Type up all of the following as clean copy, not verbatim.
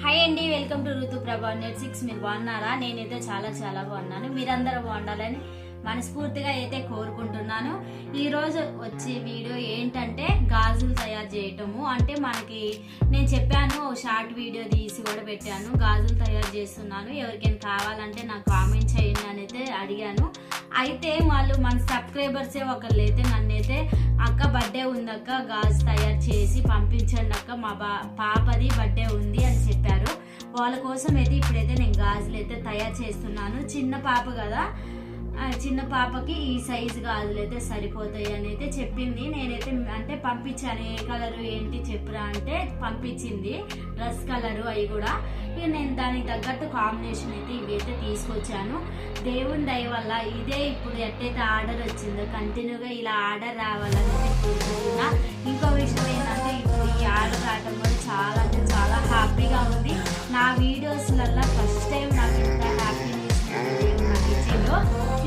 Hi అండి, welcome to ఋతు ప్రభా నెట్ 6. మీరు బాగున్నారా? నేనైతే చాలా బాగున్నాను. మీరందరూ బాగుండాలని మనస్ఫూర్తిగా అయితే కోరుకుంటున్నాను. ఈ రోజు వచ్చే వీడియో ఏంటంటే గాజులు తయారు చేయటము. అంటే మనకి నేను చెప్పాను, షార్ట్ వీడియో తీసి కూడా పెట్టాను. గాజులు తయారు చేస్తున్నాను, ఎవరికైనా కావాలంటే నాకు కామెంట్ చేయండి అని అయితే అడిగాను. అయితే వాళ్ళు మన సబ్స్క్రైబర్సే ఒకళ్ళు అయితే నన్నైతే అక్క బర్త్డే ఉందక్క, గాజు తయారు చేసి పంపించండి అక్క, మా పాపది బర్త్డే ఉంది అని చెప్పారు. వాళ్ళ కోసం అయితే ఇప్పుడైతే నేను గాజులు అయితే తయారు చేస్తున్నాను. చిన్న పాప కదా, చిన్న పాపకి ఈ సైజు గాజులు అయితే సరిపోతాయి అని అయితే చెప్పింది. నేనైతే అంటే పంపించాను, ఏ కలరు ఏంటి చెప్పురా అంటే పంపించింది, డ్రెస్ కలరు అవి కూడా. ఇక నేను దానికి తగ్గట్టు కాంబినేషన్ అయితే ఇవైతే తీసుకొచ్చాను. దేవుని దయ వల్ల ఇదే ఇప్పుడు ఎట్టయితే ఆర్డర్ వచ్చిందో కంటిన్యూగా ఇలా ఆర్డర్ రావాలని కోరుకుంటున్నా. ఇంకో విషయం ఏంటంటే ఇప్పుడు ఈ ఆర్డర్ రావడం కూడా చాలా అంటే చాలా హ్యాపీగా ఉంది. నా వీడియోస్లలో ఫస్ట్ టైం నాకు ఇంత హ్యాపీనెస్ నాకు ఇచ్చిందో.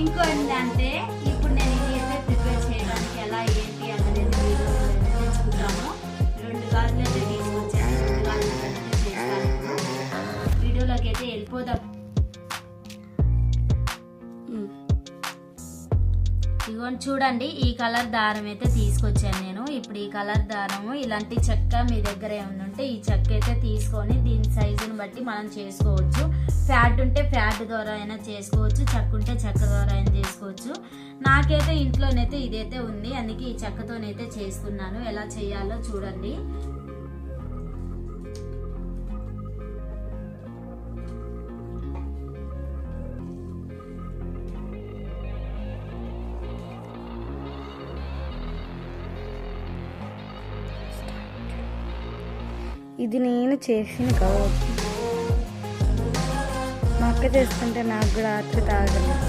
ఇంకో ఏంటంటే ఇప్పుడు నేను ఇది అయితే ప్రిపేర్ చేయడానికి ఎలా ఏంటి అనేది వీడియో చూద్దాము. 2 గాజులు అయితే తీసుకొచ్చాను, 2 గాజులు అయితే చేస్తాను. వీడియోలోకి అయితే వెళ్ళిపోదాం. ఇదిగోండి చూడండి, ఈ కలర్ దారం అయితే తీసుకొచ్చాను నేను. ఇప్పుడు ఈ కలర్ దారము ఇలాంటి చెక్క మీ దగ్గర ఏమైనా ఉంటే ఈ చెక్క అయితే తీసుకొని దీని సైజుని బట్టి మనం చేసుకోవచ్చు. ఫ్యాట్ ఉంటే ఫ్యాట్ ద్వారా అయినా చేసుకోవచ్చు, చెక్క ఉంటే చెక్క ద్వారా అయినా చేసుకోవచ్చు. నాకైతే ఇంట్లోనైతే ఇదైతే ఉంది, అందుకే ఈ చెక్కతోనైతే చేస్తున్నాను. ఎలా చేయాలో చూడండి. ఇది నేను చేసిన కావచ్చు, మా అక్క చేస్తుంటే నాకు కూడా ఆత్రుత ఆగలేదు.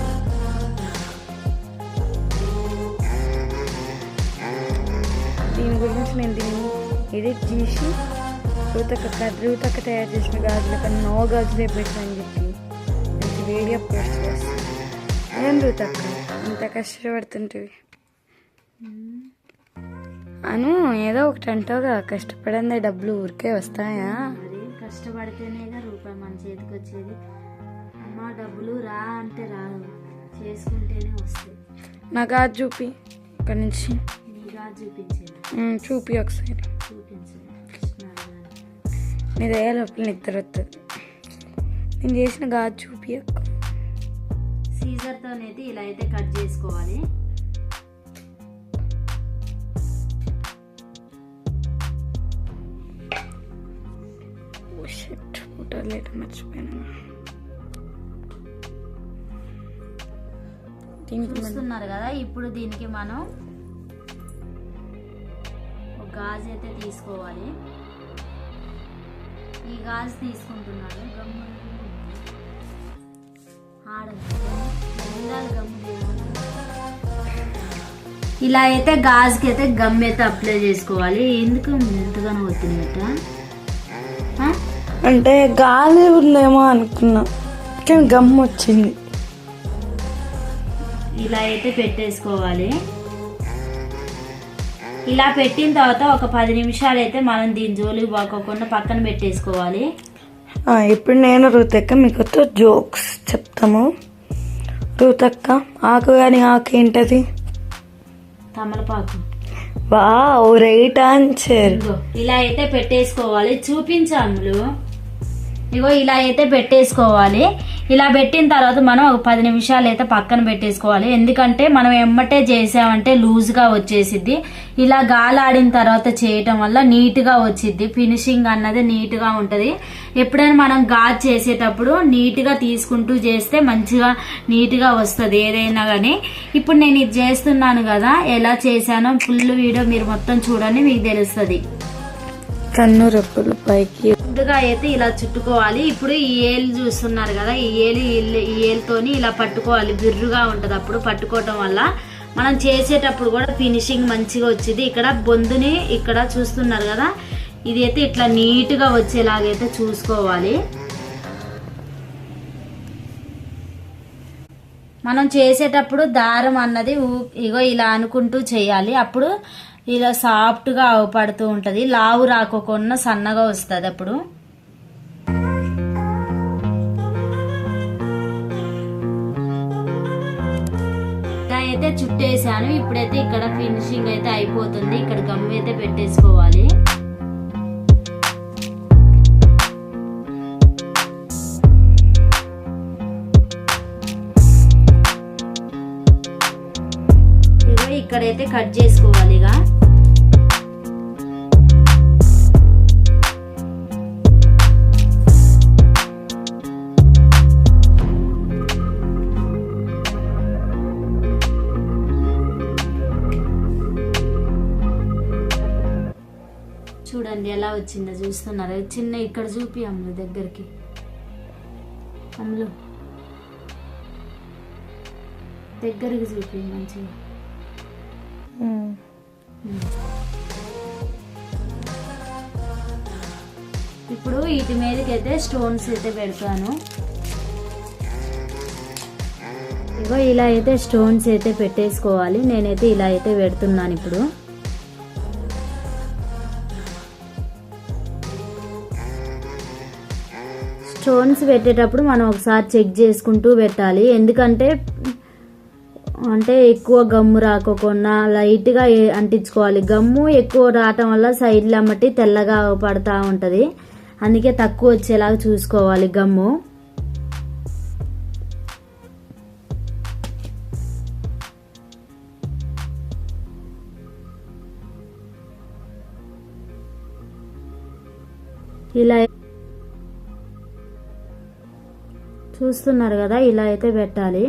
దీని గురించి నేను దీన్ని ఎడిట్ చేసి రూతక్క తయారు చేసిన గాజుల కన్నా నో గాజులే పెట్టని చెప్పి మంచి వీడియో పోస్ట్ చేస్తాను. ఏం రూతక్క ఇంత కష్టపడుతుంటివి అను, ఏదో ఒకటి అంటావు కదా, కష్టపడిందే డబ్బులు ఊరికే వస్తాయా? మరి కష్టపడితేనేగా రూపాయి మన చేతికి వచ్చేది. అమ్మ డబ్బులు రా అంటే రాదు, చేసుకుంటేనే వస్తాయి. నా గాజు చూపి, ఇక్కడ నుంచి నీ గాజు చూపించేది. చూపి ఒకసారి చూపించు. నీ దయ లోపల నిద్ర వస్తుంది. నేను చేసిన గాజు చూపి అక్క. సీజర్తోనైతే ఇలా అయితే కట్ చేసుకోవాలి. మర్చిపోయాను. చూస్తున్నారు కదా, ఇప్పుడు దీనికి మనం ఒక గాజు అయితే తీసుకోవాలి. ఈ గాజు తీసుకుంటున్నాను. ఇలా అయితే గాజుకి అయితే గమ్ అయితే అప్లై చేసుకోవాలి. ఎందుకు ఎంతగానో వచ్చిందట అంటే గాలి ఉందేమో అనుకున్నా, కానీ గమ్ వచ్చింది. ఇలా అయితే పెట్టేసుకోవాలి. ఇలా పెట్టిన తర్వాత ఒక 10 నిమిషాలు అయితే మనం దీని జోలికి పోకుండా పక్కన పెట్టేసుకోవాలి. ఇప్పుడు నేను రూతక్క మీకు జోక్స్ చెప్తాము. రూతక్క, ఆకు కానీ ఆకు ఏంటది? తమలపాకు. Wow, right answer. ఇలా అయితే పెట్టేసుకోవాలి. చూపించాములు. ఇగో ఇలా అయితే పెట్టేసుకోవాలి. ఇలా పెట్టిన తర్వాత మనం ఒక 10 నిమిషాలు అయితే పక్కన పెట్టేసుకోవాలి. ఎందుకంటే మనం ఎమ్మటే చేసామంటే లూజ్గా వచ్చేసిద్ది. ఇలా గాలాడిన తర్వాత చేయటం వల్ల నీట్గా వచ్చిద్ది. ఫినిషింగ్ అన్నది నీట్గా ఉంటుంది. ఎప్పుడైనా మనం గాజు చేసేటప్పుడు నీట్గా తీసుకుంటూ చేస్తే మంచిగా నీట్గా వస్తుంది ఏదైనా కానీ. ఇప్పుడు నేను ఇది చేస్తున్నాను కదా, ఎలా చేశానో ఫుల్ వీడియో మీరు మొత్తం చూడండి, మీకు తెలుస్తుంది. కన్ను రెప్పలు పైకి ముందుగా అయితే ఇలా చుట్టుకోవాలి. ఇప్పుడు ఈ ఏలు చూస్తున్నారు కదా, ఈ ఏలుతోని ఇలా పట్టుకోవాలి. బిర్రుగా ఉంటది. అప్పుడు పట్టుకోవటం వల్ల మనం చేసేటప్పుడు కూడా ఫినిషింగ్ మంచిగా వచ్చింది. ఇక్కడ బొందుని ఇక్కడ చూస్తున్నారు కదా, ఇది అయితే ఇట్లా నీట్గా వచ్చేలాగైతే చూసుకోవాలి. మనం చేసేటప్పుడు దారం అన్నది ఇగో ఇలా అనుకుంటూ చేయాలి. అప్పుడు ఇలా సాఫ్ట్గా అవపడుతూ ఉంటుంది, లావు రాకోకుండా సన్నగా వస్తుంది. అప్పుడు అయితే చుట్టేసాను. ఇప్పుడైతే ఇక్కడ ఫినిషింగ్ అయితే అయిపోతుంది. ఇక్కడ గమ్ అయితే పెట్టేసుకోవాలి. ఇక్కడైతే కట్ చేసుకోవాలి. ఇక చూడండి ఎలా వచ్చిందో, చూస్తున్నారు. చిన్న ఇక్కడ చూపి అమ్ములు దగ్గరికి, అమ్ములు దగ్గరికి చూపి మంచిగా. ఇప్పుడు వీటి మీదకి అయితే స్టోన్స్ అయితే పెడతాను. ఇగో ఇలా అయితే స్టోన్స్ అయితే పెట్టేసుకోవాలి. నేనైతే ఇలా అయితే పెడుతున్నాను. ఇప్పుడు స్టోన్స్ పెట్టేటప్పుడు మనం ఒకసారి చెక్ చేసుకుంటూ పెట్టాలి. ఎందుకంటే ఎక్కువ గమ్ము రాకోకుండా లైట్గా అంటించుకోవాలి. గమ్ము ఎక్కువ రావటం వల్ల సైడ్లు అమ్మటి తెల్లగా పడతా ఉంటుంది. అందుకే తక్కువ వచ్చేలాగా చూసుకోవాలి గమ్ము. ఇలా చూస్తున్నారు కదా, ఇలా అయితే పెట్టాలి.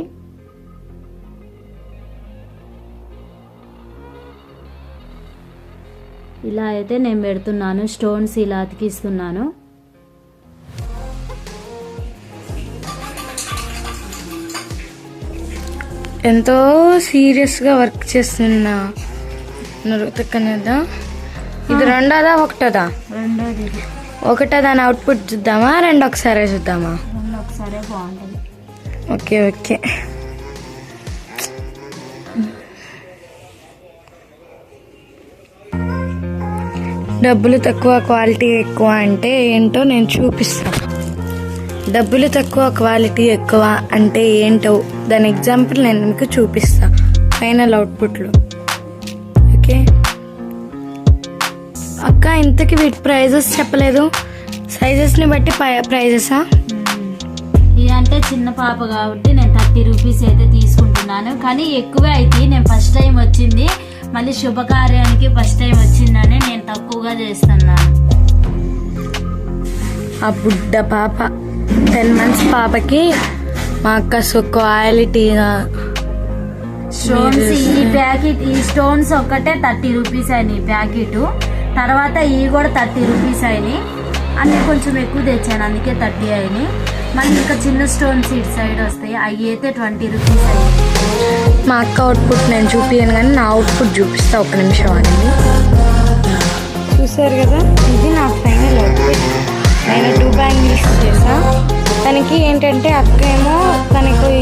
ఇలా అయితే నేను పెడుతున్నాను. స్టోన్స్ ఇలా అతికిస్తున్నాను. ఎంతో సీరియస్గా వర్క్ చేస్తున్నా నరుతక్కనేదా. ఇది రెండోదా ఒకటోదా? రెండోది. ఒకటో దాని అవుట్పుట్ చూద్దామా, రెండు ఒకసారి చూద్దామా? రెండు ఒకసారి బాగుంటుంది. Okay okay. డబ్బులు తక్కువ క్వాలిటీ ఎక్కువ అంటే ఏంటో నేను చూపిస్తాను. డబ్బులు తక్కువ క్వాలిటీ ఎక్కువ అంటే ఏంటో దాని ఎగ్జాంపుల్ నేను మీకు చూపిస్తాను ఫైనల్ అవుట్పుట్లో. ఓకే అక్క, ఇంతకీ వీటి ప్రైజెస్ చెప్పలేదు. సైజెస్ని బట్టి ప్రైజెసా? ఇదంటే చిన్న పాప కాబట్టి నేను 30 రూపీస్ అయితే తీసుకుంటున్నాను. కానీ ఎక్కువే అయితే నేను ఫస్ట్ టైం వచ్చింది, మళ్ళీ శుభకార్యానికి ఫస్ట్ టైం వచ్చిందని నేను తక్కువగా చేస్తున్నాను. ఆ బుడ్డ పాప 10 months పాపకి మా అక్క క్వాలిటీగా స్టోన్స్ ఈ ప్యాకెట్, ఈ స్టోన్స్ ఒక్కటే 30 రూపీస్ అయినాయి ప్యాకెట్. తర్వాత ఇవి కూడా 30 రూపీస్ అయినాయి. అన్నీ కొంచెం ఎక్కువ తెచ్చాను, అందుకే 30 అయినాయి. మళ్ళీ ఇంకా చిన్న స్టోన్స్ ఇటు సైడ్ వస్తాయి, అవి అయితే 20 రూపీస్ అయినాయి. మా అక్క అవుట్పుట్ నేను చూపించాను కానీ నా అవుట్పుట్ చూపిస్తా, ఒక నిమిషం అనేది. చూసారు కదా, ఇది నా ఫైనల్ అవుట్పుట్. నేను 2 బ్యాంగిల్స్ చేసా. తనకి ఏంటంటే అక్క ఏమో తనకి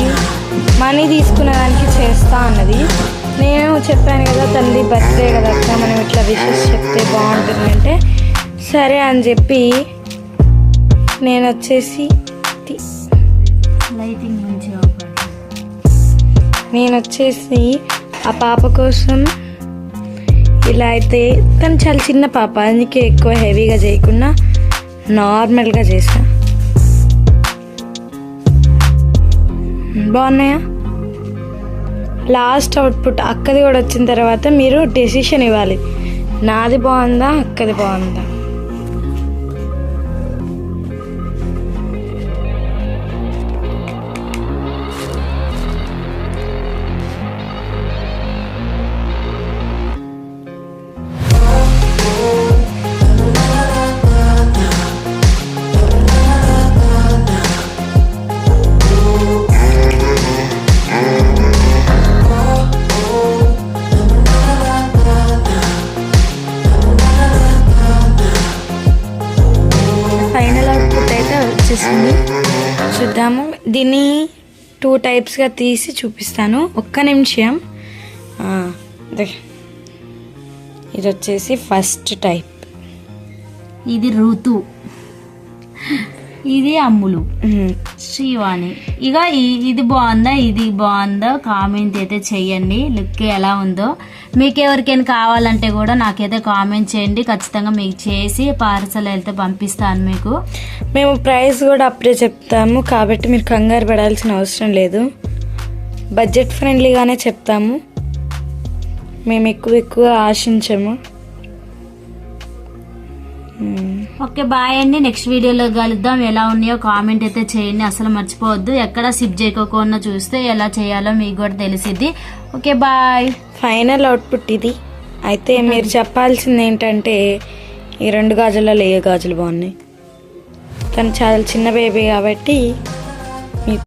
మనీ తీసుకునే దానికి చేస్తా అన్నది. నేను చెప్పాను కదా తనది బర్త్డే కదా అక్క, మనం ఇట్లా విషెస్ చెప్తే బాగుంటుంది అంటే సరే అని చెప్పి నేను వచ్చేసి లైటింగ్ మంచిగా నేను వచ్చేసి ఆ పాప కోసం ఇలా అయితే, తను చాలా చిన్న పాప అందుకే ఎక్కువ హెవీగా చేయకుండా నార్మల్గా చేసా. బాగున్నాయా? లాస్ట్ అవుట్పుట్ అక్కది కూడా వచ్చిన తర్వాత మీరు డెసిషన్ ఇవ్వాలి, నాది బాగుందా అక్కది బాగుందా. చూద్దాము. దీన్ని 2 టైప్స్గా తీసి చూపిస్తాను, ఒక్క నిమిషం. ఇది వచ్చేసి ఫస్ట్ టైప్. ఇది ఋతు. ఇది అమ్ములు, ఉమ్. శ్రీవాణి. ఇక ఇది బాగుందా ఇది బాగుందో కామెంట్ అయితే చెయ్యండి. లుక్ ఎలా ఉందో మీకు ఎవరికైనా కావాలంటే కూడా నాకైతే కామెంట్ చేయండి. ఖచ్చితంగా మీకు చేసి పార్సల్ అయితే పంపిస్తాను మీకు. మేము ప్రైస్ కూడా అప్పుడే చెప్తాము కాబట్టి మీరు కంగారు పడాల్సిన అవసరం లేదు. బడ్జెట్ ఫ్రెండ్లీగానే చెప్తాము, మేము ఎక్కువ ఆశించము. ఓకే బాయ్ అండి. నెక్స్ట్ వీడియోలో కలుద్దాం. ఎలా ఉన్నాయో కామెంట్ అయితే చేయండి, అసలు మర్చిపోవద్దు. ఎక్కడ సిప్ చేయకోకుండా చూస్తే ఎలా చేయాలో మీకు కూడా తెలిసిద్ది. Okay bye. ఫైనల్ అవుట్పుట్ ఇది. అయితే మీరు చెప్పాల్సింది ఏంటంటే ఈ 2 గాజులలో ఏ గాజులు బాగున్నాయి. తను చాలా చిన్న బేబీ కాబట్టి